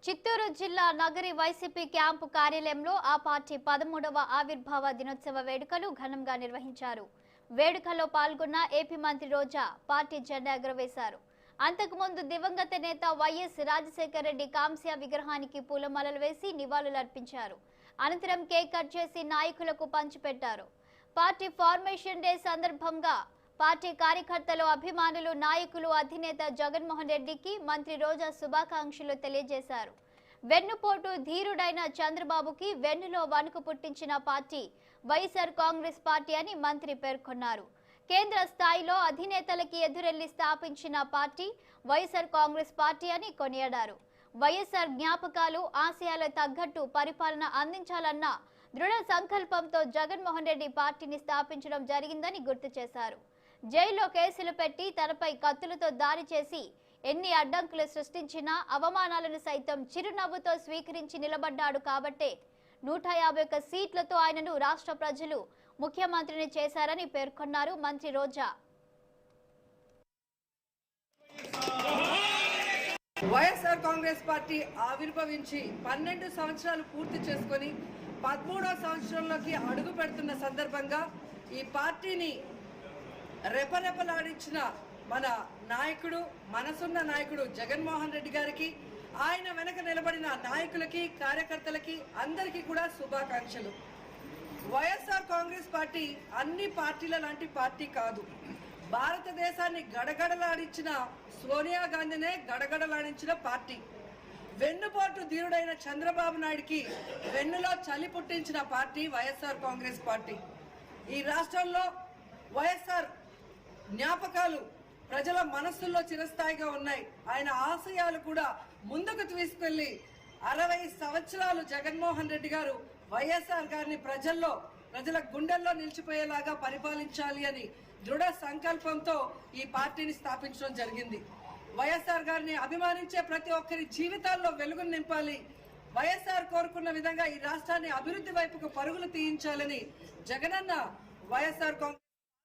చిత్తూరు జిల్లా Nagari YCP camp కార్యాలయంలో ఆ పార్టీ 13వ ఆవిర్భావ దినోత్సవ వేడుకలు ఘనంగా నిర్వహించారు. వేడుకల్లో పాల్గొన్న ఏపీ మంత్రి రోజా పార్టీ జెండా ఎగురవేశారు. అంతకుముందు దివంగత నేత వైఎస్ రాజశేఖర రెడ్డి కాంస్య విగ్రహానికి పూలమాలలు వేసి నివాళులర్పించారు. అనంతరం కేక్ కట్ చేసి నాయకులకు పంచిపెట్టారు. పార్టీ ఫార్మేషన్ డే సందర్భంగా పార్టీ కార్యకర్తలు, అభిమానులు, నాయకులు అధినేత జగన్మోహన్ రెడ్డికి మంత్రి రోజా శుభాకాంక్షలు తెలియజేశారు. వెన్నుపోటు ధీరుడైన చంద్రబాబుకి వెన్నులో వణుకు పుట్టించిన పార్టీ వైఎస్ఆర్ కాంగ్రెస్ పార్టీ అని మంత్రి పేర్కొన్నారు. కేంద్ర స్థాయిలో అధినేతలకి ఎదురెళ్లి స్థాపించిన పార్టీ వైఎస్ఆర్ కాంగ్రెస్ పార్టీ అని కొనియాడారు. వైఎస్ఆర్ జ్ఞాపకాలు, ఆశయాలకు తగ్గట్టు పరిపాలన అందించాలన్న దృఢ సంకల్పంతో జగన్మోహన్ రెడ్డి పార్టీని స్థాపించడం జరిగిందని గుర్తు చేశారు. జైల్లో కేసులు పెట్టి తనపై కత్తులతో దాడి చేసి ఎన్ని అడ్డంకులు సృష్టించినా అవమానాలను సైతం చిరునవ్వుతో స్వీకరించి నిలబడ్డాడు కాబట్టే 151 సీట్లతో ఆయనను రాష్ట్ర ప్రజలు ముఖ్యమంత్రిని చేశారని పేర్కొన్నారు మంత్రి రోజా. వైఎస్ఆర్ కాంగ్రెస్ పార్టీ ఆవిర్భవించి 12 సంవత్సరాలు పూర్తి చేసుకొని 13వ సంవత్సరంలోకి అడుగు పెడుతున్న సందర్భంగా ఈ పార్టీని రెపరెపలాడించిన మన నాయకుడు, మనసున్న నాయకుడు జగన్మోహన్ రెడ్డి గారికి, ఆయన వెనక నిలబడిన నాయకులకి, కార్యకర్తలకి అందరికీ కూడా శుభాకాంక్షలు. వైఎస్ఆర్ కాంగ్రెస్ పార్టీ అన్ని పార్టీల లాంటి పార్టీ కాదు. భారతదేశాన్ని గడగడలాడించిన సోనియా గాంధీనే గడగడలాడించిన పార్టీ. వెన్నుపోటు ధీరుడైన చంద్రబాబు నాయుడికి వెన్నులో చలి పుట్టించిన పార్టీ వైఎస్ఆర్ కాంగ్రెస్ పార్టీ. ఈ రాష్ట్రంలో వైఎస్ఆర్ జ్ఞాపకాలు ప్రజల మనస్సుల్లో చిరస్థాయిగా ఉన్నాయి. ఆయన ఆశయాలు కూడా ముందుకు తీసుకెళ్లి 60 సంవత్సరాలు జగన్మోహన్ రెడ్డి గారు వైఎస్ఆర్ గారిని ప్రజల గుండెల్లో నిలిచిపోయేలాగా పరిపాలించాలి అని దృఢ సంకల్పంతో ఈ పార్టీని స్థాపించడం జరిగింది. వైఎస్ఆర్ గారిని అభిమానించే ప్రతి ఒక్కరి జీవితాల్లో వెలుగును నింపాలి, వైఎస్ఆర్ కోరుకున్న విధంగా ఈ రాష్ట్రాన్ని అభివృద్ధి వైపుకు పరుగులు తీయించాలని జగనన్న వైఎస్ఆర్ కాంగ్రెస్